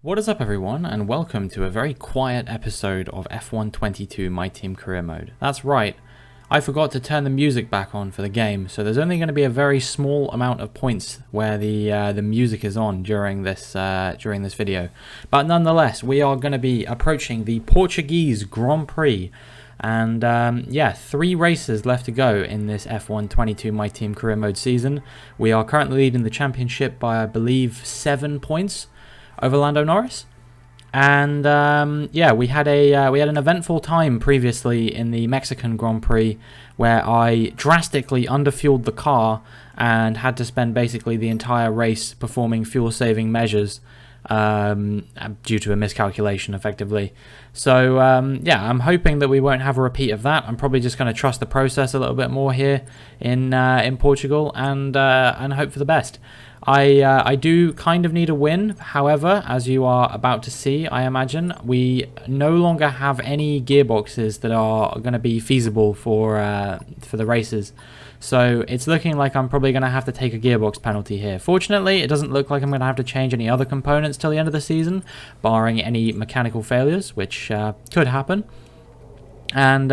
What is up everyone, and welcome to a very quiet episode of F1 22 My Team Career Mode. That's right, I forgot to turn the music back on for the game, so there's only going to be a very small amount of points where the music is on during this video. But nonetheless, we are going to be approaching the Portuguese Grand Prix, and yeah, 3 races left to go in this F1 22 My Team Career Mode season. We are currently leading the championship by, I believe, 7 points over Lando Norris, and yeah, we had an eventful time previously in the Mexican Grand Prix where I drastically underfueled the car and had to spend basically the entire race performing fuel-saving measures due to a miscalculation, effectively. So yeah, I'm hoping that we won't have a repeat of that. I'm probably just going to trust the process a little bit more here in Portugal and hope for the best. I do kind of need a win. However, as you are about to see, I imagine, we no longer have any gearboxes that are going to be feasible for the races. So it's looking like I'm probably going to have to take a gearbox penalty here. Fortunately, it doesn't look like I'm going to have to change any other components till the end of the season, barring any mechanical failures, which could happen. And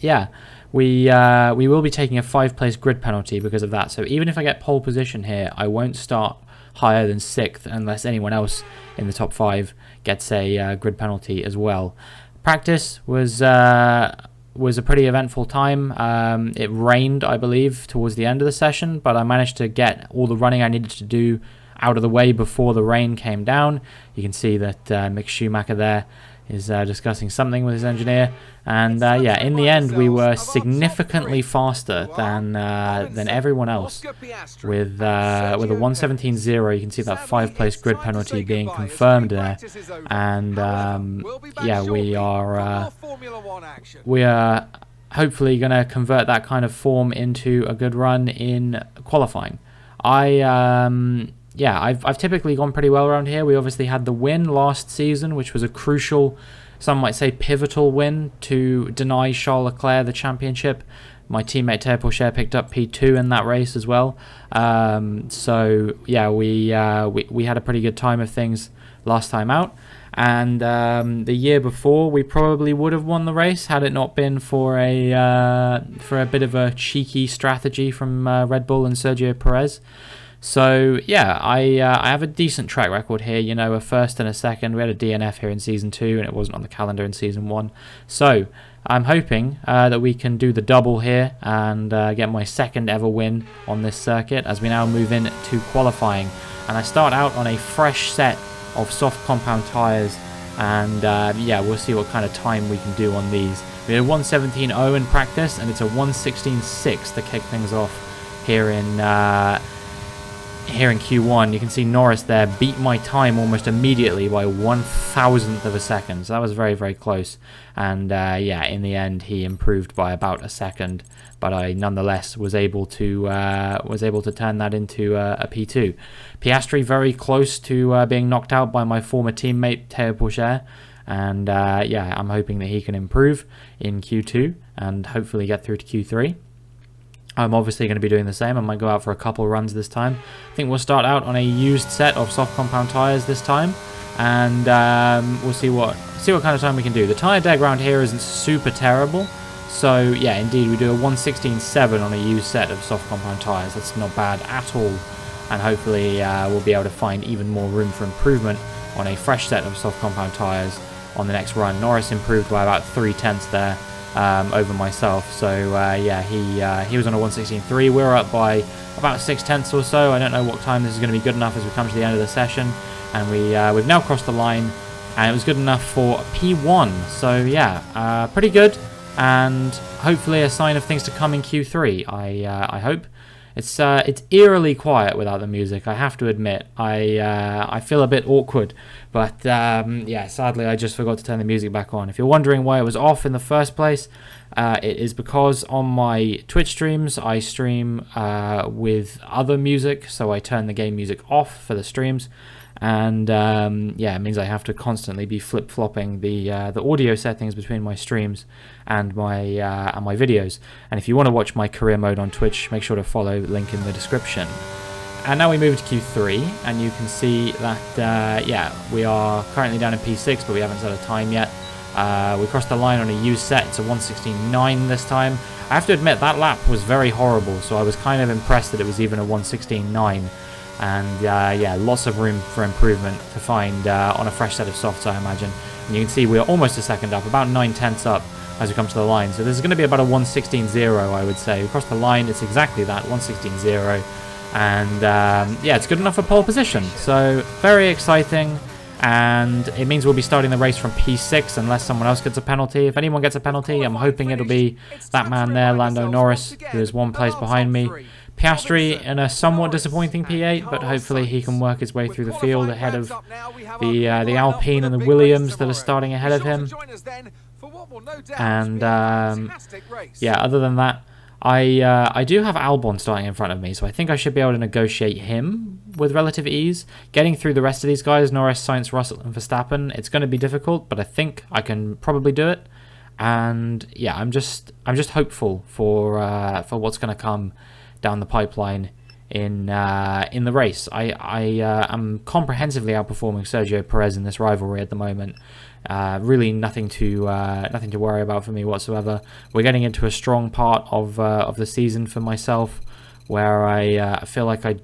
yeah, we will be taking a 5-place grid penalty because of that. So even if I get pole position here, I won't start higher than 6th unless anyone else in the top 5 gets a grid penalty as well. Practice was a pretty eventful time. It rained, I believe, towards the end of the session, but I managed to get all the running I needed to do out of the way before the rain came down. You can see that Mick Schumacher there is discussing something with his engineer, and yeah, in the end we were significantly faster than everyone else with a 1:17.0. You can see that 5-place grid penalty being confirmed there, and yeah, we are hopefully going to convert that kind of form into a good run in qualifying. Yeah, I've typically gone pretty well around here. We obviously had the win last season, which was a crucial, some might say pivotal win to deny Charles Leclerc the championship. My teammate Théo Pourchaire picked up P2 in that race as well. So yeah, we had a pretty good time of things last time out. And the year before, we probably would have won the race had it not been for a bit of a cheeky strategy from Red Bull and Sergio Perez. So yeah, I have a decent track record here, you know, a first and a second. We had a DNF here in Season 2 and it wasn't on the calendar in Season 1. So I'm hoping that we can do the double here and get my 2nd ever win on this circuit as we now move into qualifying. And I start out on a fresh set of soft compound tyres, and yeah, we'll see what kind of time we can do on these. We had a 1:17.0 in practice, and it's a 1:16.6 to kick things off here in Q1. You can see Norris there beat my time almost immediately by 1/1000th of a second. So that was very, very close. And yeah, in the end, he improved by about a second, but I nonetheless was able to turn that into a P2. Piastri very close to being knocked out by my former teammate Théo Pourchaire, and yeah, I'm hoping that he can improve in Q2 and hopefully get through to Q3. I'm obviously going to be doing the same. I might go out for a couple runs this time. I think we'll start out on a used set of soft compound tyres this time, and we'll see what kind of time we can do. The tyre deg around here isn't super terrible, so yeah, indeed we do a 1:16.7 on a used set of soft compound tyres. That's not bad at all, and hopefully we'll be able to find even more room for improvement on a fresh set of soft compound tyres on the next run. Norris improved by about 0.3 there. Over myself, so yeah, he was on a 1:16.3. We were up by about 0.6 or so. I don't know what time this is going to be good enough as we come to the end of the session, and we've now crossed the line, and it was good enough for P1. So yeah, pretty good, and hopefully a sign of things to come in Q3. I hope. It's eerily quiet without the music, I have to admit. I feel a bit awkward, but yeah, sadly I just forgot to turn the music back on. If you're wondering why it was off in the first place, it is because on my Twitch streams I stream with other music, so I turn the game music off for the streams, and yeah, it means I have to constantly be flip-flopping the audio settings between my streams and my videos. And if you want to watch my career mode on Twitch, make sure to follow, link in the description. And now we move to Q3, and you can see that, yeah, we are currently down in P6, but we haven't set a time yet. We crossed the line on a used set. It's a 1:16.9 this time. I have to admit, that lap was very horrible, so I was kind of impressed that it was even a 1:16.9. And, yeah, lots of room for improvement to find on a fresh set of softs, I imagine. And you can see we're almost a second up, about 9/10 up as we come to the line. So this is going to be about a 1:16.0, I would say. We crossed the line, it's exactly that, 1:16.0. And yeah, it's good enough for pole position. So very exciting. And it means we'll be starting the race from P6 unless someone else gets a penalty. If anyone gets a penalty, I'm hoping it'll be that man there, Lando Norris, who is one place behind me. Piastri in a somewhat disappointing P8, but hopefully he can work his way through the field ahead of the Alpine and the Williams that are starting ahead of him. And yeah, other than that, I do have Albon starting in front of me, so I think I should be able to negotiate him with relative ease. Getting through the rest of these guys, Norris, Sainz, Russell, and Verstappen, it's going to be difficult, but I think I can probably do it. And yeah, I'm just hopeful for what's going to come down the pipeline in the race. I am comprehensively outperforming Sergio Perez in this rivalry at the moment. Really nothing to worry about for me whatsoever. We're getting into a strong part of the season for myself, where I feel like I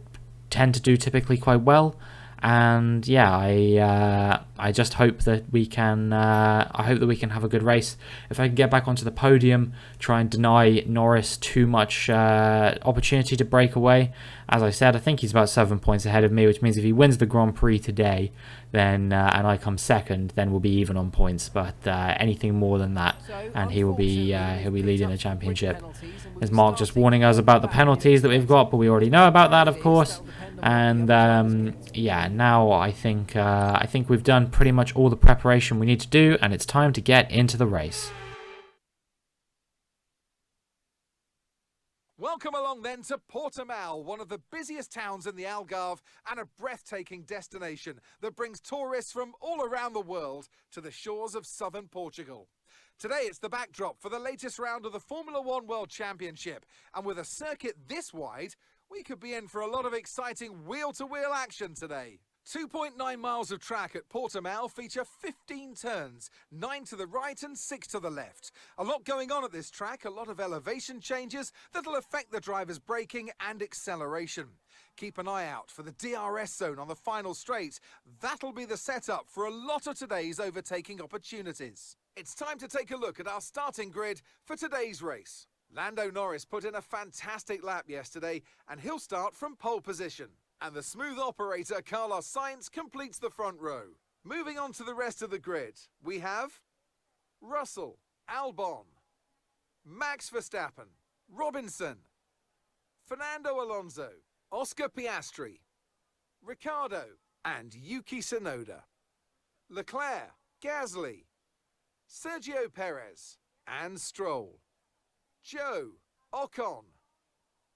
tend to do typically quite well. And yeah, I just hope that we can have a good race. If I can get back onto the podium, try and deny Norris too much opportunity to break away. As I said, I think he's about 7 points ahead of me, which means if he wins the Grand Prix today, then and I come second, then we'll be even on points. But anything more than that, and he'll be leading the championship. There's Mark just warning us about the penalties that we've got, but we already know about that, of course. And yeah, now I think we've done pretty much all the preparation we need to do, and it's time to get into the race. Welcome along then to Portimao, one of the busiest towns in the Algarve and a breathtaking destination that brings tourists from all around the world to the shores of southern Portugal. Today it's the backdrop for the latest round of the Formula One World Championship, and with a circuit this wide, we could be in for a lot of exciting wheel-to-wheel action today. 2.9 miles of track at Portimao feature 15 turns, 9 to the right and 6 to the left. A lot going on at this track, a lot of elevation changes that'll affect the driver's braking and acceleration. Keep an eye out for the DRS zone on the final straight. That'll be the setup for a lot of today's overtaking opportunities. It's time to take a look at our starting grid for today's race. Lando Norris put in a fantastic lap yesterday, and he'll start from pole position. And the smooth operator Carlos Sainz completes the front row. Moving on to the rest of the grid, we have Russell, Albon, Max Verstappen, Robinson, Fernando Alonso, Oscar Piastri, Ricciardo, and Yuki Tsunoda, Leclerc, Gasly, Sergio Perez, and Stroll, Joe, Ocon,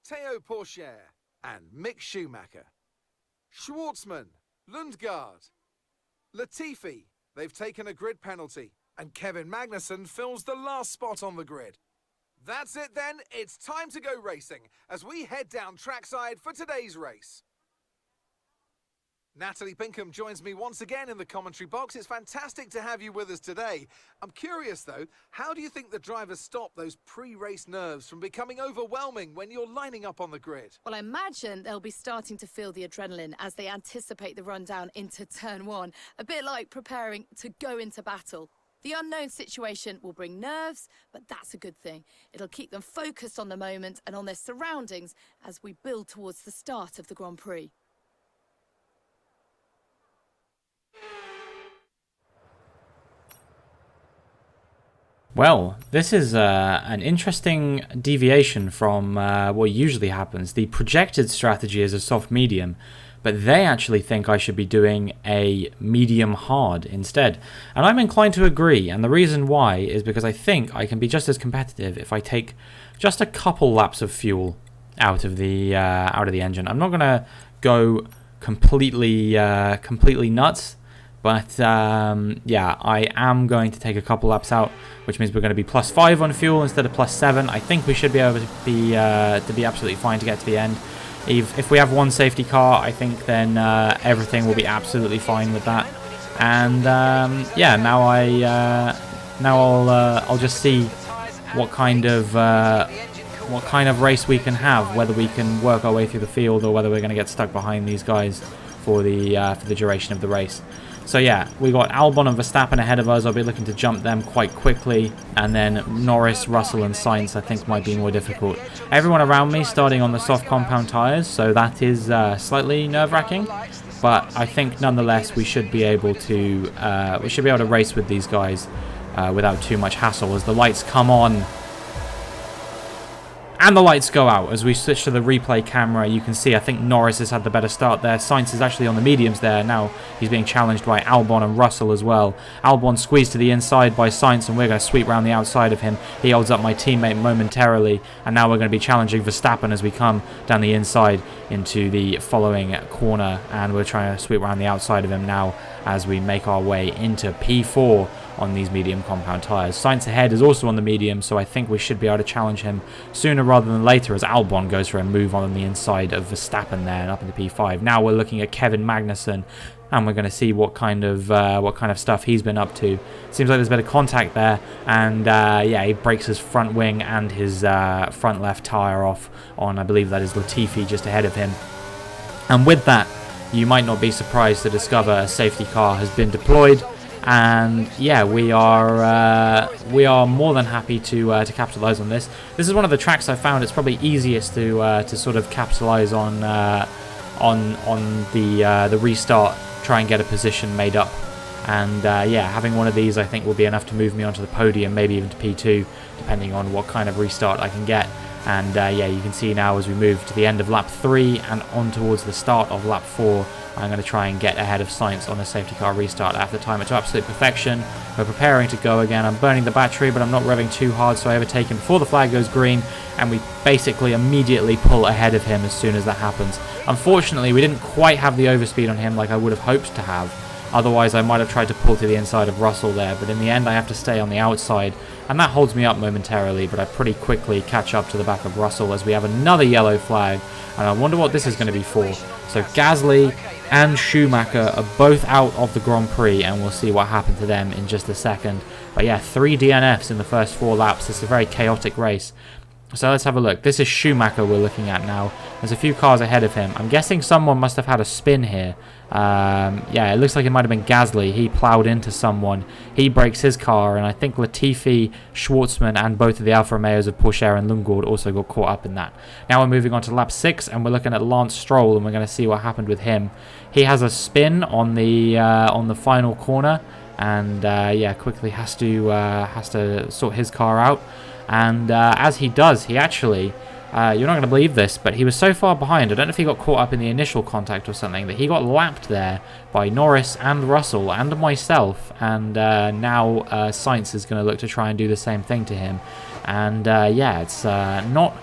Théo Pourchaire, and Mick Schumacher. Schwartzman, Lundgaard, Latifi, they've taken a grid penalty, and Kevin Magnussen fills the last spot on the grid. That's it then, it's time to go racing as we head down trackside for today's race. Natalie Pinkham joins me once again in the commentary box. It's fantastic to have you with us today. I'm curious though, how do you think the drivers stop those pre-race nerves from becoming overwhelming when you're lining up on the grid? Well, I imagine they'll be starting to feel the adrenaline as they anticipate the rundown into turn one, a bit like preparing to go into battle. The unknown situation will bring nerves, but that's a good thing. It'll keep them focused on the moment and on their surroundings as we build towards the start of the Grand Prix. Well, this is an interesting deviation from what usually happens. The projected strategy is a soft medium, but they actually think I should be doing a medium hard instead. And I'm inclined to agree, and the reason why is because I think I can be just as competitive if I take just a couple laps of fuel out of the engine. I'm not going to go completely nuts. But yeah, I am going to take a couple laps out, which means we're going to be +5 on fuel instead of +7. I think we should be able to be absolutely fine to get to the end. If we have one safety car, I think then everything will be absolutely fine with that. And yeah, now I'll just see what kind of race we can have, whether we can work our way through the field or whether we're going to get stuck behind these guys for the duration of the race. So yeah, we got Albon and Verstappen ahead of us. I'll be looking to jump them quite quickly, and then Norris, Russell and Sainz I think might be more difficult. Everyone around me starting on the soft compound tyres, so that is slightly nerve-wracking, but I think nonetheless we should be able to race with these guys without too much hassle as the lights come on. And the lights go out. As we switch to the replay camera, you can see I think Norris has had the better start there. Sainz is actually on the mediums there. Now he's being challenged by Albon and Russell as well. Albon squeezed to the inside by Sainz, and we're going to sweep around the outside of him. He holds up my teammate momentarily, and now we're going to be challenging Verstappen as we come down the inside into the following corner, and we're trying to sweep around the outside of him now as we make our way into P4 on these medium compound tyres. Sainz ahead is also on the medium, so I think we should be able to challenge him sooner rather than later as Albon goes for a move on the inside of Verstappen there and up into P5. Now we're looking at Kevin Magnussen, and we're going to see what kind of stuff he's been up to. Seems like there's a bit of contact there, and yeah, he breaks his front wing and his front left tyre off on, I believe that is Latifi just ahead of him. And with that, you might not be surprised to discover a safety car has been deployed. And yeah, we are more than happy to capitalize on this. This is one of the tracks I found it's probably easiest to sort of capitalize on the restart, try and get a position made up. And yeah, having one of these I think will be enough to move me onto the podium, maybe even to P2, depending on what kind of restart I can get. And yeah, you can see now as we move to the end of lap 3 and on towards the start of lap 4, I'm going to try and get ahead of Sainz on the safety car restart. I have to time it to absolute perfection. We're preparing to go again. I'm burning the battery, but I'm not revving too hard, so I overtake him before the flag goes green, and we basically immediately pull ahead of him as soon as that happens. Unfortunately, we didn't quite have the overspeed on him like I would have hoped to have. Otherwise, I might have tried to pull to the inside of Russell there, but in the end, I have to stay on the outside, and that holds me up momentarily, but I pretty quickly catch up to the back of Russell as we have another yellow flag, and I wonder what this is going to be for. So Gasly and Schumacher are both out of the Grand Prix, and we'll see what happened to them in just a second. But yeah, 3 DNFs in the first 4 laps. It's a very chaotic race. So let's have a look. This is Schumacher we're looking at now. There's a few cars ahead of him. I'm guessing someone must have had a spin here. Yeah, it looks like it might have been Gasly. He ploughed into someone. He breaks his car, and I think Latifi, Schwartzman, and both of the Alfa Romeos of Pourchaire and Lundgaard also got caught up in that. Now we're moving on to lap 6, and we're looking at Lance Stroll, and we're going to see what happened with him. He has a spin on the final corner, and yeah, quickly has to sort his car out. And as he does, he actually, you're not going to believe this, but he was so far behind, I don't know if he got caught up in the initial contact or something, that he got lapped there by Norris and Russell and myself, and now Sainz is going to look to try and do the same thing to him. And yeah, it's not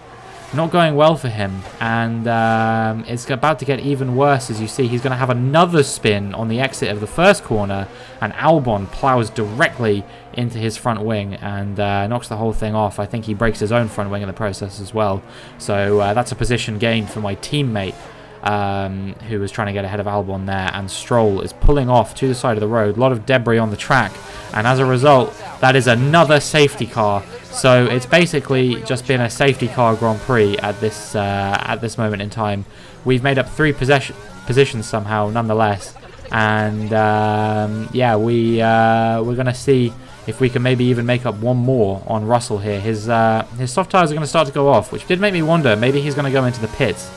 going well for him, and it's about to get even worse. As you see, he's going to have another spin on the exit of the first corner, and Albon plows directly into his front wing and knocks the whole thing off. I think he breaks his own front wing in the process as well. So that's a position gain for my teammate, who was trying to get ahead of Albon there, and Stroll is pulling off to the side of the road. A lot of debris on the track, and as a result, that is another safety car. So it's basically just been a safety car Grand Prix at this moment in time. We've made up 3 positions somehow, nonetheless, and yeah, we're gonna see if we can maybe even make up 1 more on Russell here. His soft tires are going to start to go off, which did make me wonder. Maybe he's going to go into the pits.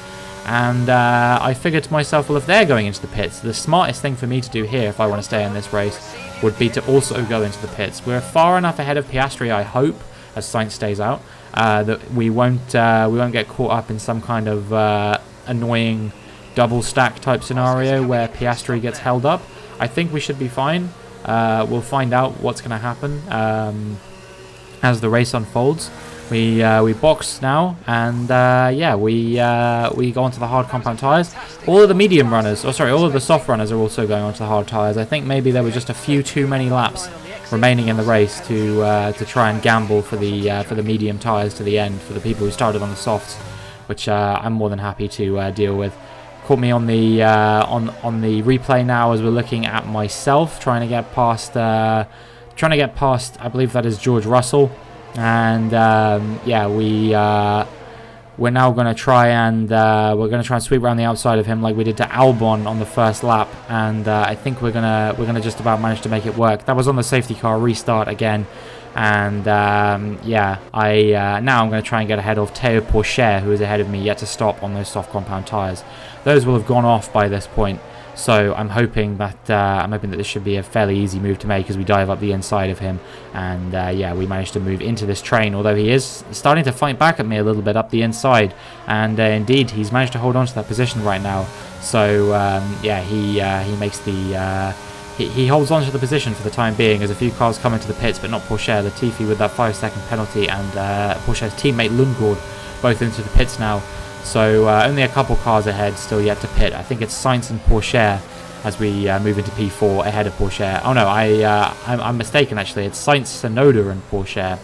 And I figured to myself, well, if they're going into the pits, the smartest thing for me to do here, if I want to stay in this race, would be to also go into the pits. We're far enough ahead of Piastri, I hope, as Sainz stays out, that we won't get caught up in some kind of annoying double stack type scenario where Piastri gets held up. I think we should be fine. We'll find out what's going to happen as the race unfolds. We box now, and yeah, we go onto the hard compound tyres. All of the medium runners, all of the soft runners are also going onto the hard tyres. I think maybe there were just a few too many laps remaining in the race to try and gamble for the medium tyres to the end for the people who started on the softs. which I'm more than happy to deal with. Caught me on the replay now as we're looking at myself, trying to get past, I believe that is George Russell, and yeah, we're now going to try and sweep around the outside of him like we did to Albon on the first lap, and I think we're gonna just about manage to make it work. That was on the safety car restart again, and yeah, now I'm going to try and get ahead of Théo Pourchaire, who is ahead of me, yet to stop on those soft compound tyres. Those will have gone off by this point. So I'm hoping that this should be a fairly easy move to make as we dive up the inside of him, and yeah, we managed to move into this train, although he is starting to fight back at me a little bit up the inside, and indeed he's managed to hold on to that position right now. So yeah, he makes the he holds on to the position for the time being as a few cars come into the pits, but not Pourchaire. Latifi with that 5-second penalty, and Pourchaire's teammate Lundgaard both into the pits now. So only a couple cars ahead, still yet to pit. I think it's Sainz and Pourchaire as we move into P4 ahead of Pourchaire. Oh no, I'm mistaken actually. It's Sainz, Tsunoda and Pourchaire.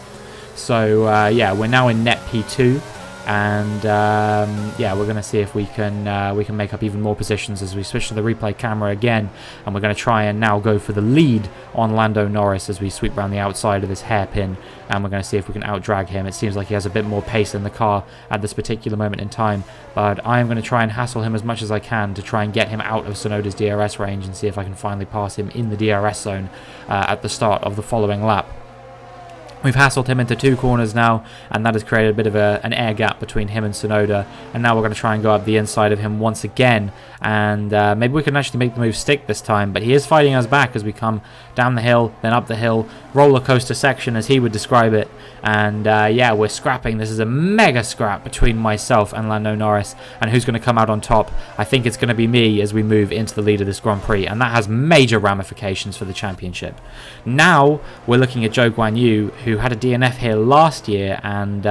So yeah, we're now in net P2, and yeah, we're going to see if we can make up even more positions as we switch to the replay camera again, and we're going to try and now go for the lead on Lando Norris as we sweep around the outside of this hairpin, and we're going to see if we can out-drag him. It seems like he has a bit more pace in the car at this particular moment in time, but I'm going to try and hassle him as much as I can to try and get him out of Tsunoda's DRS range and see if I can finally pass him in the DRS zone at the start of the following lap. We've hassled him into 2 corners now, and that has created a bit of an air gap between him and Tsunoda, and now we're going to try and go up the inside of him once again, and maybe we can actually make the move stick this time, but he is fighting us back as we come down the hill, then up the hill, roller coaster section as he would describe it, and yeah, we're scrapping. This is a mega scrap between myself and Lando Norris, and who's going to come out on top? I think it's going to be me as we move into the lead of this Grand Prix, and that has major ramifications for the championship. Now we're looking at Zhou Guanyu, who had a DNF here last year, and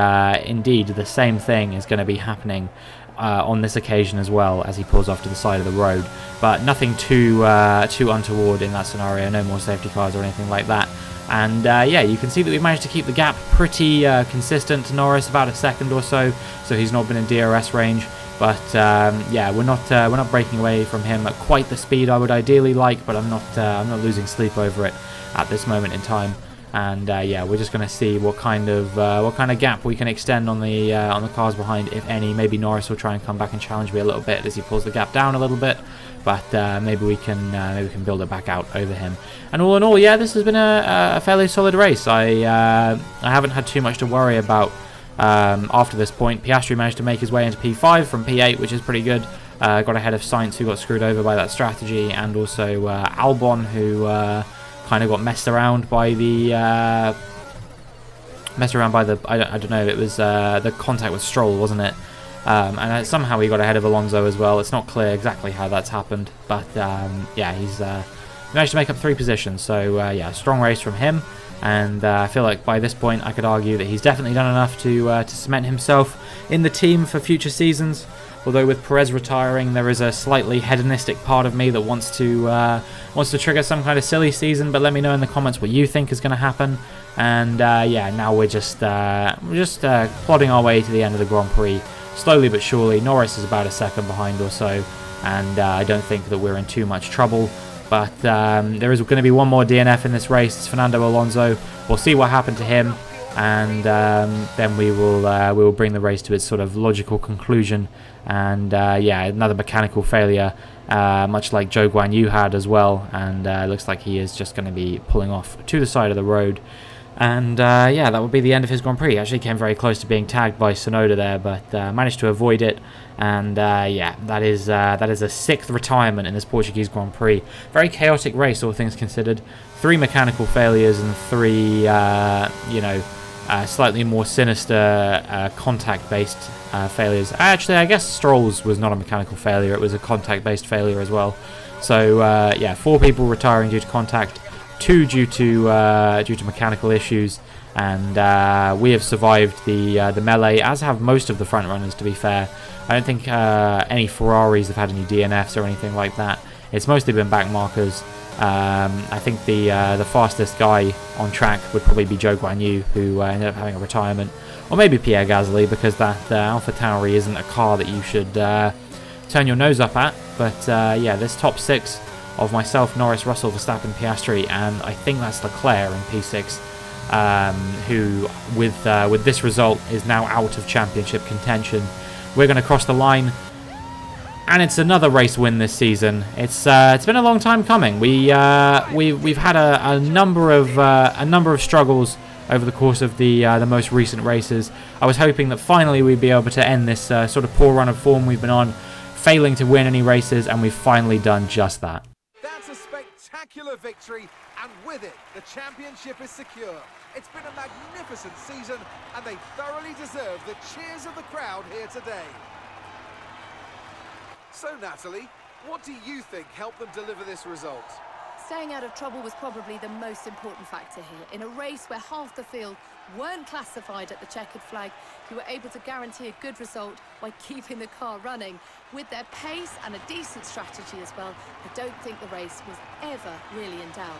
indeed the same thing is going to be happening on this occasion as well as he pulls off to the side of the road, but nothing too untoward in that scenario. No more safety cars or anything like that, and yeah, you can see that we've managed to keep the gap pretty consistent to Norris, about a second or so, so he's not been in DRS range. But yeah, we're not breaking away from him at quite the speed I would ideally like, but I'm not losing sleep over it at this moment in time. And yeah, we're just going to see what kind of gap we can extend on the cars behind, if any. Maybe Norris will try and come back and challenge me a little bit as he pulls the gap down a little bit, but maybe we can build it back out over him. And all in all, yeah, this has been a fairly solid race. I haven't had too much to worry about after this point. Piastri managed to make his way into P5 from P8, which is pretty good. Got ahead of Sainz, who got screwed over by that strategy, and also Albon, who kind of got messed around by the I don't know, it was the contact with Stroll, wasn't it? And somehow he got ahead of Alonso as well. It's not clear exactly how that's happened, but yeah, he's managed to make up 3 positions. So yeah, strong race from him, and I feel like by this point I could argue that he's definitely done enough to cement himself in the team for future seasons. Although with Perez retiring, there is a slightly hedonistic part of me that wants to trigger some kind of silly season. But let me know in the comments what you think is going to happen. And yeah, now we're just plodding our way to the end of the Grand Prix, slowly but surely. Norris is about a second behind or so, and I don't think that we're in too much trouble. But there is going to be one more DNF in this race. It's Fernando Alonso. We'll see what happened to him, and then we will bring the race to its sort of logical conclusion. And yeah, another mechanical failure, much like Zhou Guanyu had as well, and it looks like he is just going to be pulling off to the side of the road. And yeah, that would be the end of his Grand Prix. He actually came very close to being tagged by Tsunoda there, but managed to avoid it. And yeah, that is a 6th retirement in this Portuguese Grand Prix. Very chaotic race, all things considered. 3 mechanical failures and 3 slightly more sinister contact-based failures. Actually, I guess Stroll's was not a mechanical failure, it was a contact-based failure as well. So yeah, 4 people retiring due to contact, 2 due to mechanical issues, and we have survived the melee, as have most of the front runners, to be fair. I don't think any Ferraris have had any DNFs or anything like that. It's mostly been back markers. I think the fastest guy on track would probably be Joe Guan Yu, who ended up having a retirement, or maybe Pierre Gasly, because that Alpha Tauri isn't a car that you should turn your nose up at. But yeah, this top 6 of myself, Norris, Russell, Verstappen, Piastri, and I think that's Leclerc in P6, who with this result is now out of championship contention. We're going to cross the line, and it's another race win this season. It's been a long time coming. We've had a number of struggles over the course of the most recent races. I was hoping that finally we'd be able to end this sort of poor run of form we've been on, failing to win any races, and we've finally done just that. That's a spectacular victory, and with it, the championship is secure. It's been a magnificent season, and they thoroughly deserve the cheers of the crowd here today. So, Natalie, what do you think helped them deliver this result? Staying out of trouble was probably the most important factor here. In a race where half the field weren't classified at the checkered flag, you were able to guarantee a good result by keeping the car running. With their pace and a decent strategy as well, I don't think the race was ever really in doubt.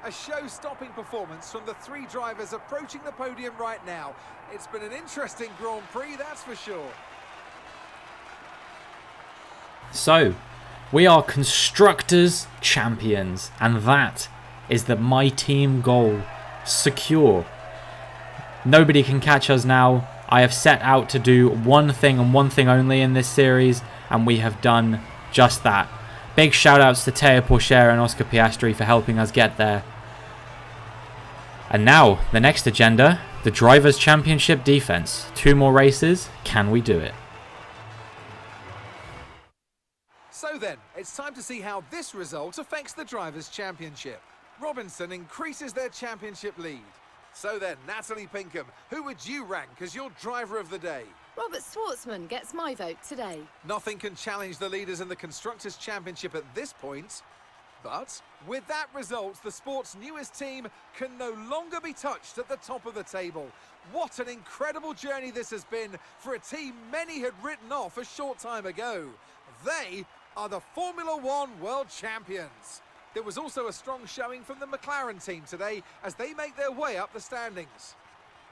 A show-stopping performance from the 3 drivers approaching the podium right now. It's been an interesting Grand Prix, that's for sure. So, we are Constructors Champions, and that is the My Team goal. Secure. Nobody can catch us now. I have set out to do one thing and one thing only in this series, and we have done just that. Big shout-outs to Teo Pourchaire and Oscar Piastri for helping us get there. And now, the next agenda, the Drivers' Championship defense. 2 more races, can we do it? So then, it's time to see how this result affects the Drivers' Championship. Robinson increases their championship lead. So then, Natalie Pinkham, who would you rank as your driver of the day? Robert Schwartzman gets my vote today. Nothing can challenge the leaders in the Constructors' Championship at this point. But with that result, the sport's newest team can no longer be touched at the top of the table. What an incredible journey this has been for a team many had written off a short time ago. They are the Formula One World Champions. There was also a strong showing from the McLaren team today as they make their way up the standings.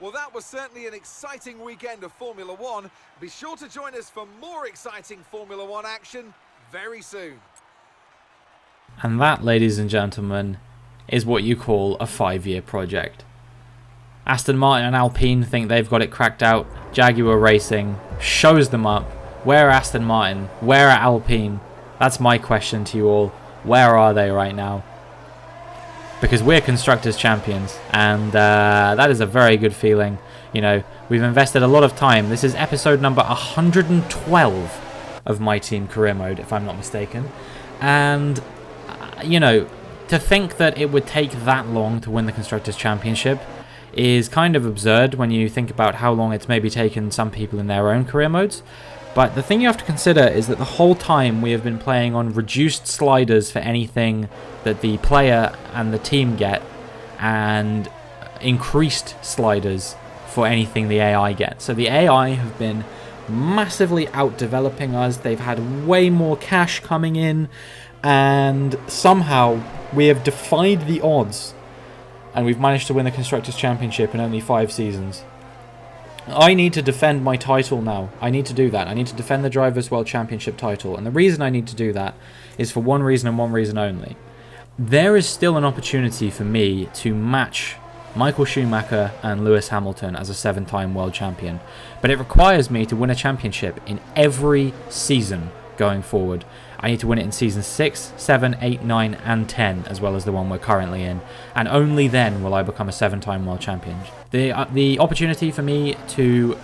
Well, that was certainly an exciting weekend of Formula One. Be sure to join us for more exciting Formula One action very soon. And that, ladies and gentlemen, is what you call a 5-year project. Aston Martin and Alpine think they've got it cracked out. Jaguar Racing shows them up. Where are Aston Martin? Where are Alpine? That's my question to you all. Where are they right now? Because we're Constructors Champions, and that is a very good feeling. You know, we've invested a lot of time. This is episode number 112 of My Team Career Mode, if I'm not mistaken. And, you know, to think that it would take that long to win the Constructors Championship is kind of absurd when you think about how long it's maybe taken some people in their own career modes. But the thing you have to consider is that the whole time we have been playing on reduced sliders for anything that the player and the team get, and increased sliders for anything the AI get. So the AI have been massively out-developing us. They've had way more cash coming in, and somehow we have defied the odds, and we've managed to win the Constructors' Championship in only 5 seasons. I need to defend my title now. I need to do that. I need to defend the Drivers' World Championship title. And the reason I need to do that is for one reason and one reason only. There is still an opportunity for me to match Michael Schumacher and Lewis Hamilton as a 7-time world champion. But it requires me to win a championship in every season going forward. I need to win it in seasons 6, 7, 8, 9 and 10, as well as the one we're currently in. And only then will I become a 7-time world champion. The opportunity for me to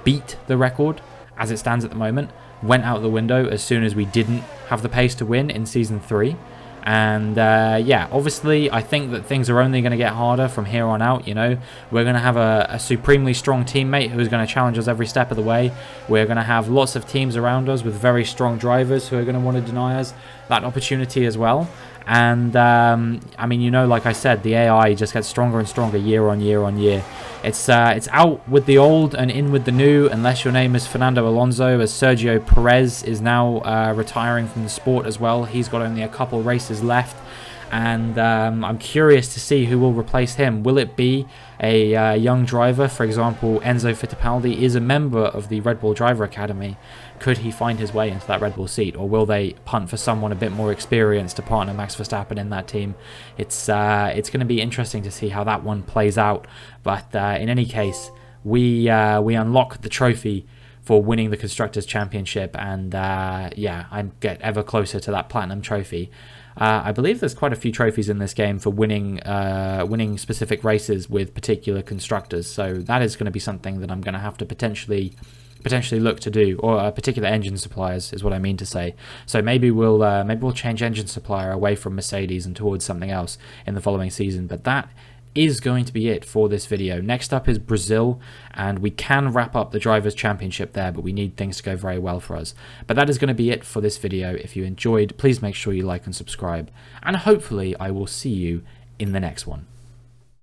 beat the record, as it stands at the moment, went out the window as soon as we didn't have the pace to win in season 3. And yeah, obviously I think that things are only going to get harder from here on out. You know, we're going to have a supremely strong teammate who's going to challenge us every step of the way. We're going to have lots of teams around us with very strong drivers who are going to want to deny us that opportunity as well. And I mean, you know, like I said, the AI just gets stronger and stronger year on year on year. It's out with the old and in with the new, unless your name is Fernando Alonso, as Sergio Perez is now retiring from the sport as well. He's got only a couple races left, and I'm curious to see who will replace him. Will it be a young driver? For example, Enzo Fittipaldi is a member of the Red Bull Driver Academy. Could he find his way into that Red Bull seat, or will they punt for someone a bit more experienced to partner Max Verstappen in that team? It's going to be interesting to see how that one plays out. But in any case, we unlock the trophy for winning the Constructors' Championship, and yeah, I get ever closer to that Platinum Trophy. I believe there's quite a few trophies in this game for winning specific races with particular constructors, so that is going to be something that I'm going to have to potentially look to do, or particular engine suppliers is what I mean to say. So maybe we'll change engine supplier away from Mercedes and towards something else in the following season. But that is going to be it for this video. Next up is Brazil, and we can wrap up the Drivers' Championship there, but we need things to go very well for us. But that is going to be it for this video. If you enjoyed, please make sure you like and subscribe, and hopefully I will see you in the next one.